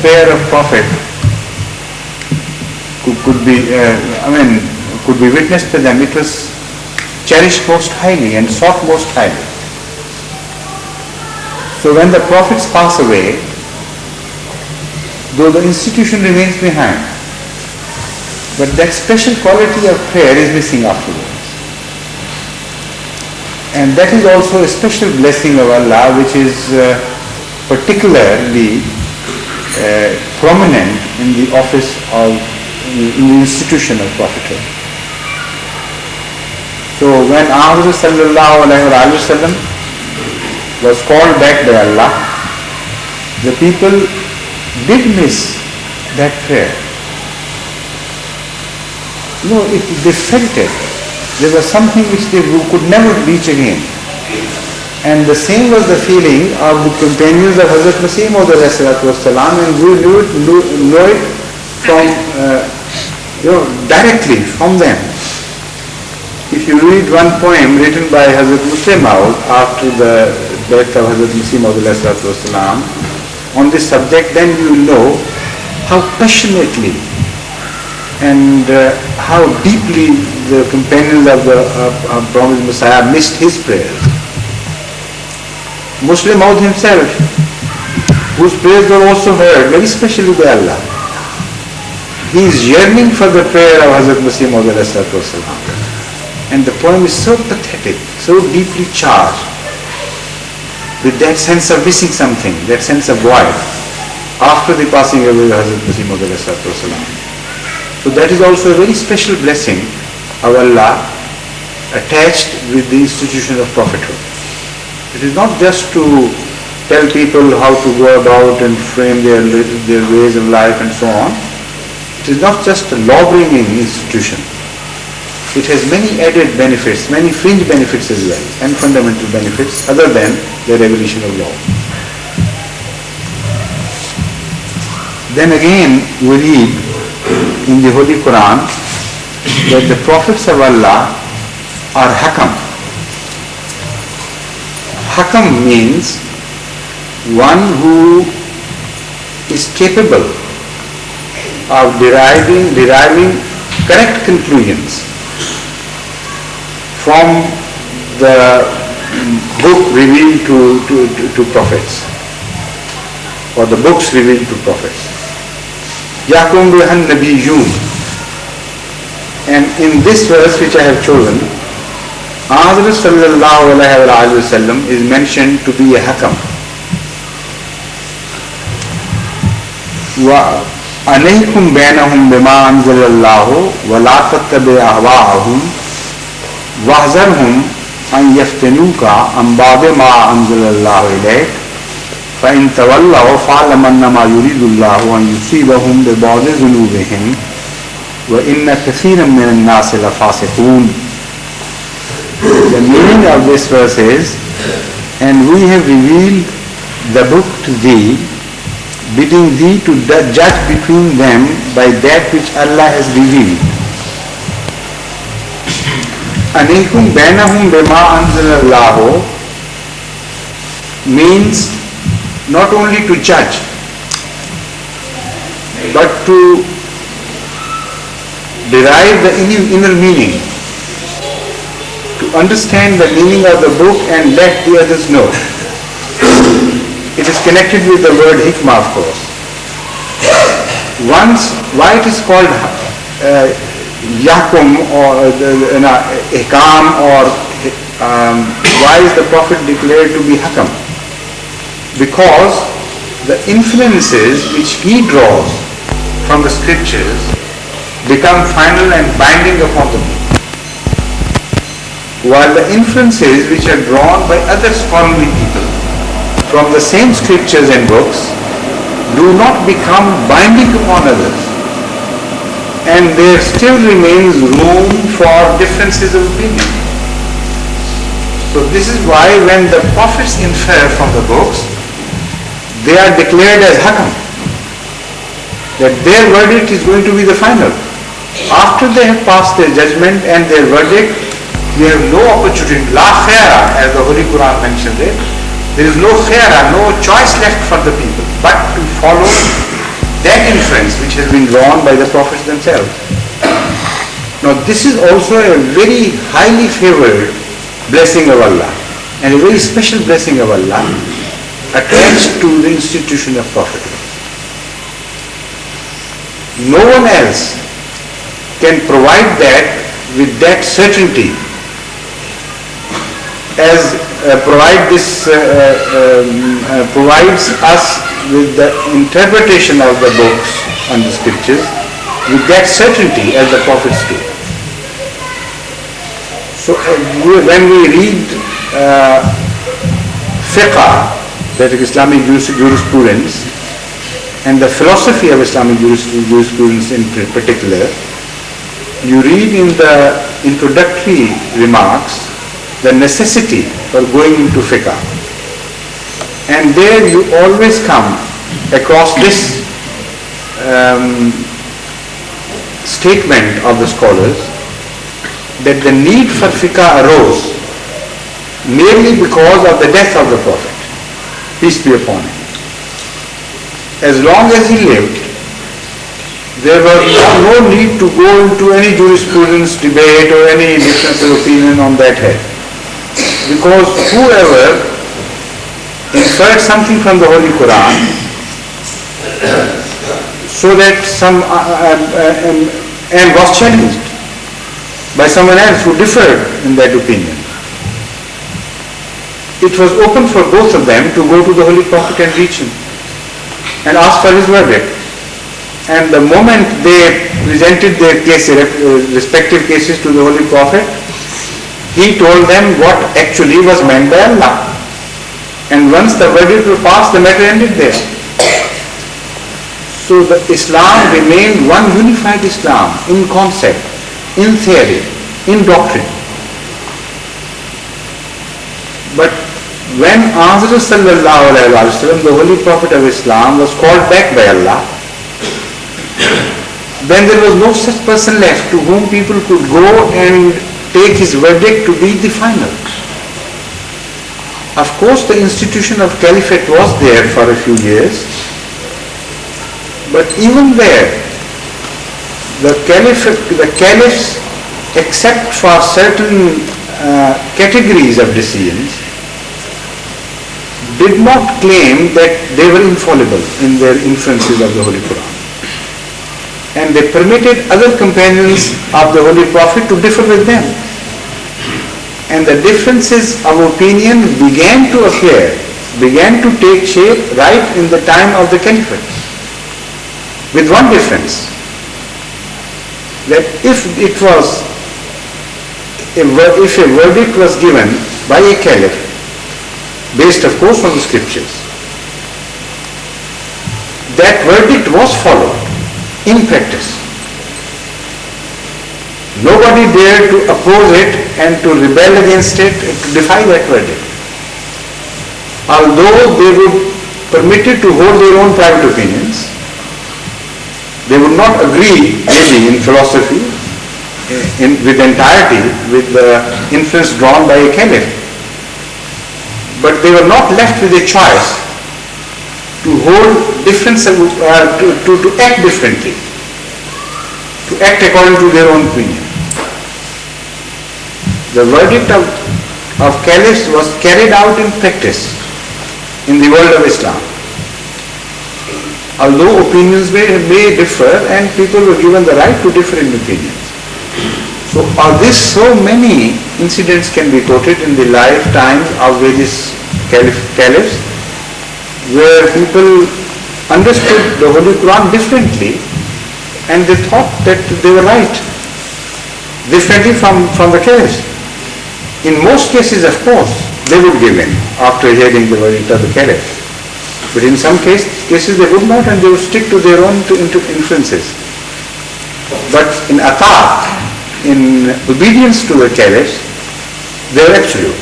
prayer of Prophet could be witnessed to them, it was cherished most highly and sought most highly. So when the Prophets pass away, though the institution remains behind, but that special quality of prayer is missing afterwards. And that is also a special blessing of Allah, which is particularly prominent in the office of, in the institution of prophethood. So when Ahmad sallallahu alayhi wa sallam was called back by Allah, the people did miss that prayer. No, they felt it. There was something which they could never reach again. And the same was the feeling of the companions of Hadhrat Massih-e-maud and we know it from, directly from them. If you read one poem written by Hadhrat Massih-e-maud after the death of Hadhrat Massih-e-maud on this subject, then you will know how passionately and how deeply the companions of the promised Messiah missed his prayers. Maud himself, whose prayers were also heard very specially by Allah, he is yearning for the prayer of Hazrat Massih-e-maud. And the poem is so pathetic, so deeply charged with that sense of missing something, that sense of void after the passing away of Hazrat Massih-e-maud. So that is also a very special blessing of Allah attached with the institution of prophethood. It is not just to tell people how to go about and frame their ways of life and so on. It is not just a law-bringing institution. It has many added benefits, many fringe benefits as well, and fundamental benefits other than the revelation of law. Then again we read in the Holy Quran that the prophets of Allah are hakam. Hakam means one who is capable of deriving correct conclusions from the book revealed to prophets, or the books revealed to prophets. Yakum bihan nabiyyun. And in this verse which I have chosen, Ahmad sallallahu alayhi wa sallam is mentioned to be a hakam. Wa alaykum bainahum bima anzalallahu wa la tattabi' ahwa'ahum wahzarhum an yaftinuka an ba'di ma anzalallahu ilayk فَإِن تَوَلَّوْا فَاعْلَمْ أَنَّمَا يُرِيدُ اللَّهُ أَن يُصِيبَهُم بِبَعْضِ ذُنُوبِهِمْ وَإِنَّ كَثِيرًا مِنَ النَّاسِ لَفَاسِقُونَ. The meaning of this verse is, and we have revealed the book to thee, bidding thee to judge between them by that which Allah has revealed. أَنِيكُمْ بَيْنَهُمْ بِمَا أَنزَلَ اللَّهُ means not only to judge, but to derive the inner meaning, to understand the meaning of the book and let the others know. It is connected with the word hikmah, of course. Why it is called yakum or ihkam, or why is the Prophet declared to be hakam? Because the influences which he draws from the scriptures become final and binding upon the book, while the influences which are drawn by other scholarly people from the same scriptures and books do not become binding upon others, and there still remains room for differences of opinion. So this is why when the prophets infer from the books, they are declared as hakam, that their verdict is going to be the final. After they have passed their judgment and their verdict, we have no opportunity, la khayra, as the Holy Quran mentions it, there is no khayra, no choice left for the people but to follow that inference which has been drawn by the prophets themselves. Now this is also a very highly favored blessing of Allah and a very special blessing of Allah attached to the institution of prophethood. No one else can provide that with that certainty as provides us with the interpretation of the books and the scriptures with that certainty as the prophets do. So when we read fiqh, that is Islamic jurisprudence, and the philosophy of Islamic jurisprudence in particular, you read in the introductory remarks the necessity for going into fiqh. And there you always come across this statement of the scholars that the need for fiqh arose merely because of the death of the Prophet, peace be upon him. As long as he lived, there was no need to go into any jurisprudence debate or any difference of opinion on that head. Because whoever inferred something from the Holy Quran so that and was challenged by someone else who differed in that opinion, it was open for both of them to go to the Holy Prophet and reach him and ask for his verdict. And the moment they presented their cases, respective cases to the Holy Prophet, he told them what actually was meant by Allah. And once the verdict was passed, the matter ended there. So the Islam remained one unified Islam in concept, in theory, in doctrine. But when Ahmad sallallahu alaihi wasallam, the Holy Prophet of Islam, was called back by Allah, then there was no such person left to whom people could go and take his verdict to be the final. Of course, the institution of caliphate was there for a few years, but even there, the caliphs, except for certain categories of decisions, did not claim that they were infallible in their inferences of the Holy Quran. And they permitted other companions of the Holy Prophet to differ with them. And the differences of opinion began to appear, began to take shape right in the time of the caliphate. With one difference, that if a verdict was given by a caliph, based of course on the scriptures, that verdict was followed in practice. Nobody dared to oppose it and to rebel against it, to defy that verdict. Although they were permitted to hold their own private opinions, they would not agree maybe in philosophy with entirety with the inference drawn by a caliph. But they were not left with a choice to hold difference, to act differently, to act according to their own opinion. The verdict of caliphs was carried out in practice in the world of Islam. Although opinions may differ and people were given the right to differ in opinions. So so many incidents can be quoted in the lifetimes of various caliphs where people understood the Holy Quran differently and they thought that they were right, differently from the caliphs. In most cases, of course, they would give in after hearing the verdict of the caliph. But in some cases they would not, and they would stick to their own inferences. But in ata'at, in obedience to the caliphs, they were absolute.